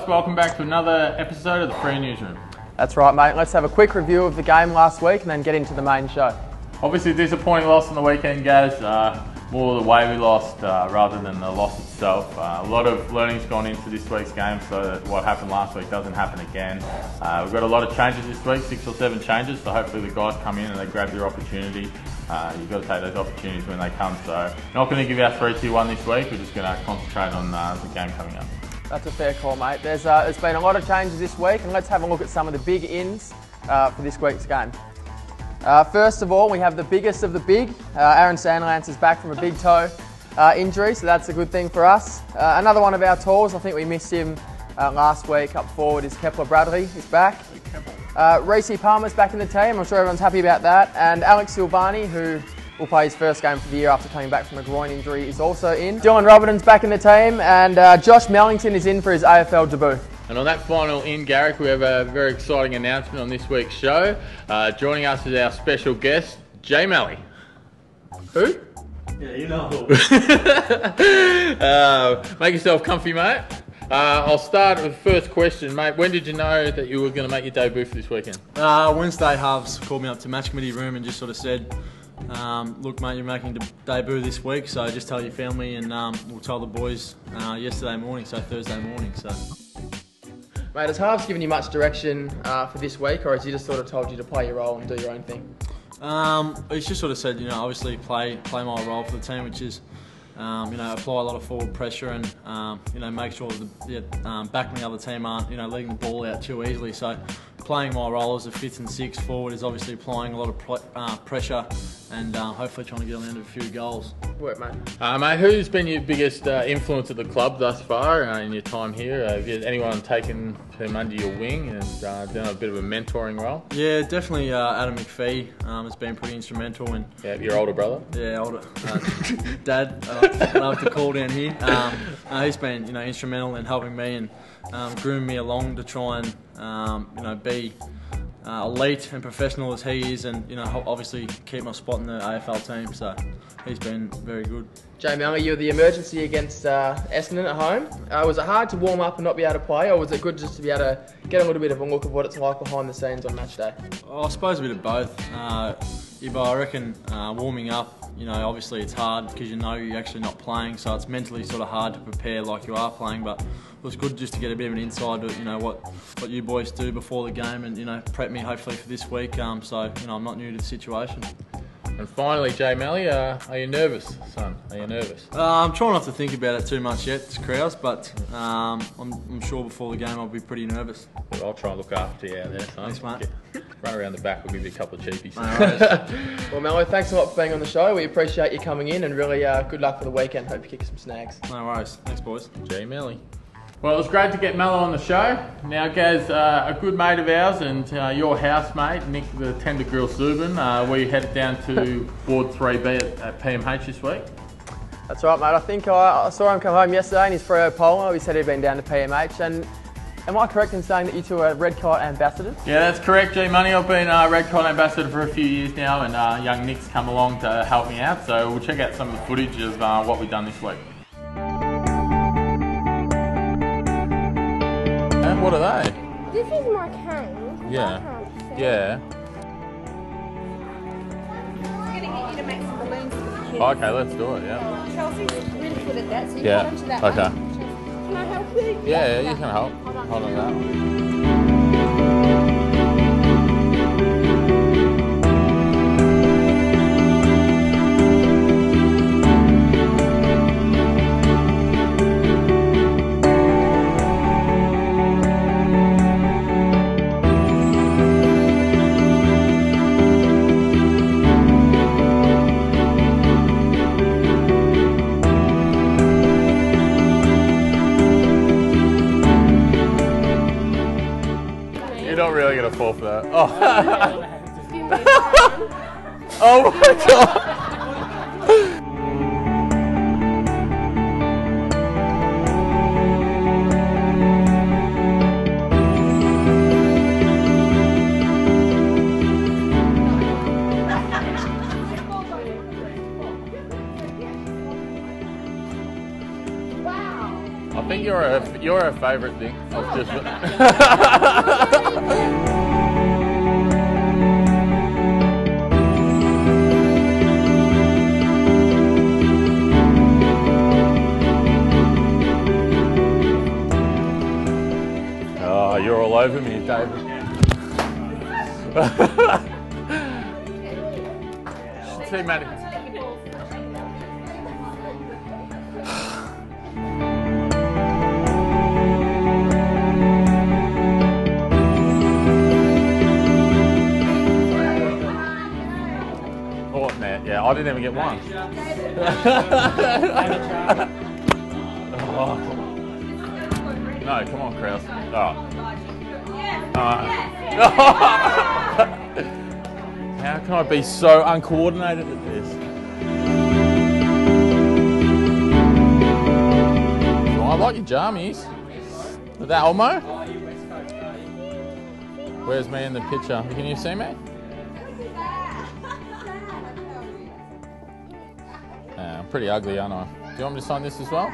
guys, welcome back to another episode of the Freo Newsroom. That's right, mate. Let's have a quick review of the game last week and then get into the main show. Obviously a disappointing loss on the weekend, guys. More the way we lost rather than the loss itself. A lot of learning's gone into this week's game so that what happened last week doesn't happen again. We've got a lot of changes this week, 6 or 7 changes, so hopefully the guys come in and they grab their opportunity. You've got to take those opportunities when they come, so not going to give out 3-2-1 this week, we're just going to concentrate on the game coming up. That's a fair call, mate. There's been a lot of changes this week, and let's have a look at some of the big ins for this week's game. First of all, we have the biggest of the big. Aaron Sandlance is back from a big toe injury, so that's a good thing for us. Another one of our tools, I think we missed him last week up forward, is Kepler Bradley. He's back. Reece Palmer's back in the team. I'm sure everyone's happy about that. And Alex Silvani, who will play his first game for the year after coming back from a groin injury, is also in. Dylan Robertson's back in the team, and Josh Mellington is in for his AFL debut. And on that final in, Garrick, we have a very exciting announcement on this week's show. Joining us is our special guest, J Melly. Who? Yeah, you know. Make yourself comfy, mate. I'll start with the first question, mate. When did you know that you were going to make your debut for this weekend? Wednesday halves called me up to match committee room and just sort of said, look mate, you're making the debut this week, so just tell your family, and we'll tell the boys yesterday morning, so Thursday morning. So. Mate, has Harves given you much direction for this week, or has he just sort of told you to play your role and do your own thing? He's just sort of said, obviously play my role for the team, which is, apply a lot of forward pressure and, make sure the backing the other team aren't, letting the ball out too easily. So playing my role as a 5th and 6th forward is obviously applying a lot of pressure and hopefully trying to get on the end of a few goals. Work, mate. Mate, who's been your biggest influence at the club thus far in your time here? Have you anyone taken him under your wing and done a bit of a mentoring role? Yeah, definitely Adam McPhee has been pretty instrumental. And yeah, your older brother? Yeah, older. Dad, I love to call down here. He's been instrumental in helping me and grooming me along to try and be elite and professional as he is, and obviously keep my spot in the AFL team. So he's been very good. Jay Melly, you were the emergency against Essendon at home. Was it hard to warm up and not be able to play, or was it good just to be able to get a little bit of a look of what it's like behind the scenes on match day? I suppose a bit of both. I reckon warming up, obviously it's hard because you're actually not playing, so it's mentally sort of hard to prepare like you are playing, but it was good just to get a bit of an insight of what you boys do before the game and prep me hopefully for this week, so I'm not new to the situation. And finally, J Melly, are you nervous, son? Are you nervous? I'm trying not to think about it too much yet, it's Crowley, but I'm sure before the game I'll be pretty nervous. Well, I'll try and look after you out there, son. Thanks, mate. Run around the back, we'll give you a couple of cheapies. Well, Mello, thanks a lot for being on the show. We appreciate you coming in, and really good luck for the weekend. Hope you kick some snags. No worries. Thanks, boys. J Melly. Well, it was great to get Mello on the show. Now, Gaz, a good mate of ours and your housemate, Nick the Tender Grill Suban, we headed down to Ward 3B at PMH this week. That's right, mate. I think I saw him come home yesterday in his Freo polo. He said he'd been down to PMH. And am I correct in saying that you two are Red Kite ambassadors? Yeah, that's correct, G-Money. I've been Red Kite ambassador for a few years now, and young Nick's come along to help me out. So we'll check out some of the footage of what we've done this week. And what are they? This is my cane. Yeah. Yeah. I'm going to get you to make some balloons for the kids. Okay, let's do it, yeah. Chelsea's really good at that, so you Yeah. hold on to that Okay. one. Can I help you? Yeah, you can help. Hold on to that. You're not really going to fall for that. Oh, oh my God. I I think you're a favourite thing. I've just. Oh, you're all over me, David. See, Maddie. Oh, man, yeah, I didn't even get one. Oh. No, come on, Kraus. Oh. How can I be so uncoordinated at this? Oh, I like your jammies. Is that Elmo? Where's me in the picture? Can you see me? Yeah, I'm pretty ugly, aren't I? Do you want me to sign this as well?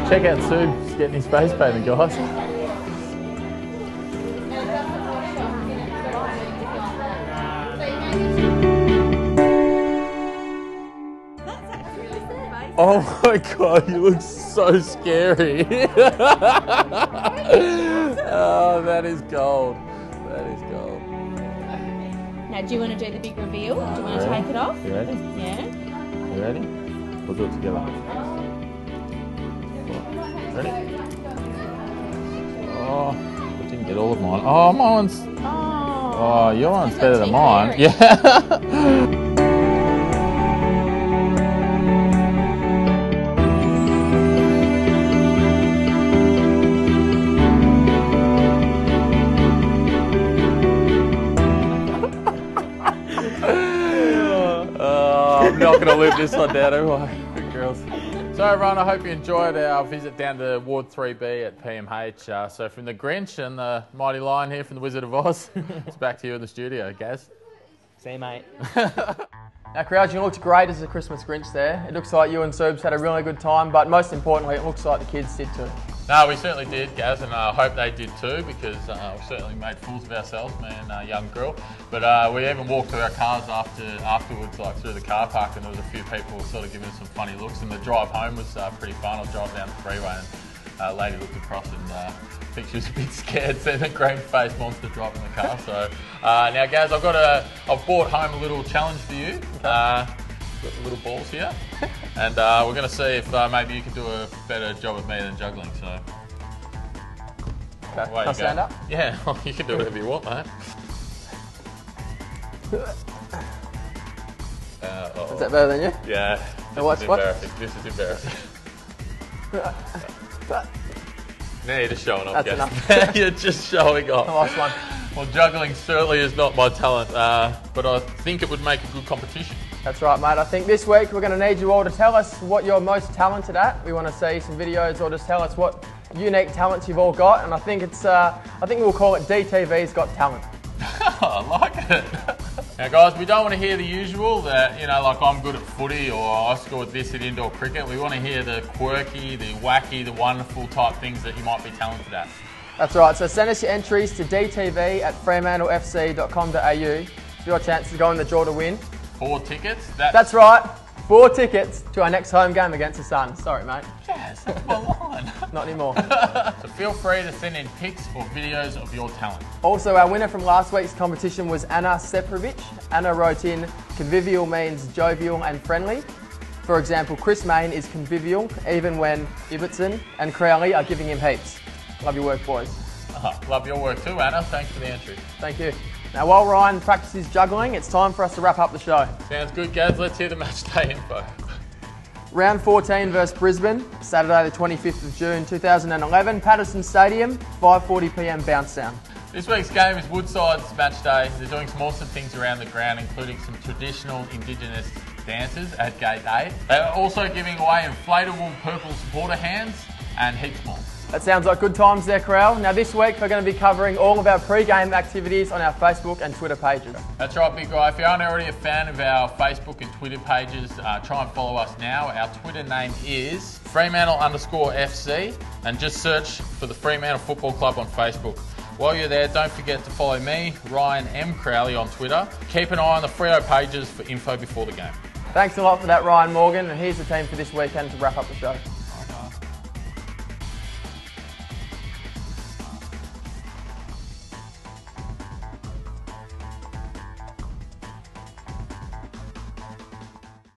Check out Sue, he's getting his face painted, guys. Oh my god, you look so scary. Oh, that is gold. That is gold. Now, do you want to do the big reveal? Do you want to take it off? You ready? Yeah. You ready? We'll do it together. Ready? Oh, I didn't get all of mine. Oh, mine's. Oh, your one's better than mine. Yeah. I'm not going to live this one down, am I? Good girls. So everyone, I hope you enjoyed our visit down to Ward 3B at PMH. So from the Grinch and the Mighty Lion here from the Wizard of Oz, it's back to you in the studio, Gaz. See you, mate. Now, Crowley, you looked great as a Christmas Grinch there. It looks like you and Subs had a really good time, but most importantly, it looks like the kids did too. No, we certainly did, Gaz, and I hope they did too, because we certainly made fools of ourselves, me and young girl. But we even walked to our cars afterwards, like through the car park, and there was a few people sort of giving us some funny looks. And the drive home was pretty fun. I was driving down the freeway, and a lady looked across, and I think she was a bit scared seeing a green-faced monster driving the car. So now, Gaz, I've brought home a little challenge for you. Okay. Got the little balls here, and we're going to see if maybe you can do a better job of me than juggling. So, okay. Can I stand up? Yeah, you can do whatever you want, mate. Is that better than you? Yeah. This is embarrassing. Now you're just showing off. That's enough. You're just showing off. Nice one. Well, juggling certainly is not my talent, but I think it would make a good competition. That's right, mate. I think this week we're going to need you all to tell us what you're most talented at. We want to see some videos, or just tell us what unique talents you've all got. And I think we'll call it DTV's Got Talent. I like it. Now guys, we don't want to hear the usual that, like I'm good at footy or I scored this at indoor cricket. We want to hear the quirky, the wacky, the wonderful type things that you might be talented at. That's right, so send us your entries to dtv@fremantlefc.com.au for your chance to go in the draw to win 4 tickets. That's right, 4 tickets to our next home game against the Suns. Sorry, mate. Yes, that's my line. Not anymore. So feel free to send in pics or videos of your talent. Also, our winner from last week's competition was Anna Seprovic. Anna wrote in, convivial means jovial and friendly. For example, Chris Main is convivial even when Ibbotson and Crowley are giving him heaps. Love your work, boys. Love your work too, Anna. Thanks for the entry. Thank you. Now, while Ryan practices juggling, it's time for us to wrap up the show. Sounds good, Gaz. Let's hear the match day info. Round 14 versus Brisbane, Saturday the 25th of June 2011, Patterson Stadium, 5:40 p.m. bounce down. This week's game is Woodside's match day. They're doing some awesome things around the ground, including some traditional Indigenous dances at Gate 8. They're also giving away inflatable purple supporter hands and heaps more. That sounds like good times there, Corral. Now this week we're going to be covering all of our pre-game activities on our Facebook and Twitter pages. That's right, big guy. If you aren't already a fan of our Facebook and Twitter pages, try and follow us now. Our Twitter name is Fremantle_FC, and just search for the Fremantle Football Club on Facebook. While you're there, don't forget to follow me, Ryan M. Crowley, on Twitter. Keep an eye on the Freo pages for info before the game. Thanks a lot for that, Ryan Morgan, and here's the team for this weekend to wrap up the show.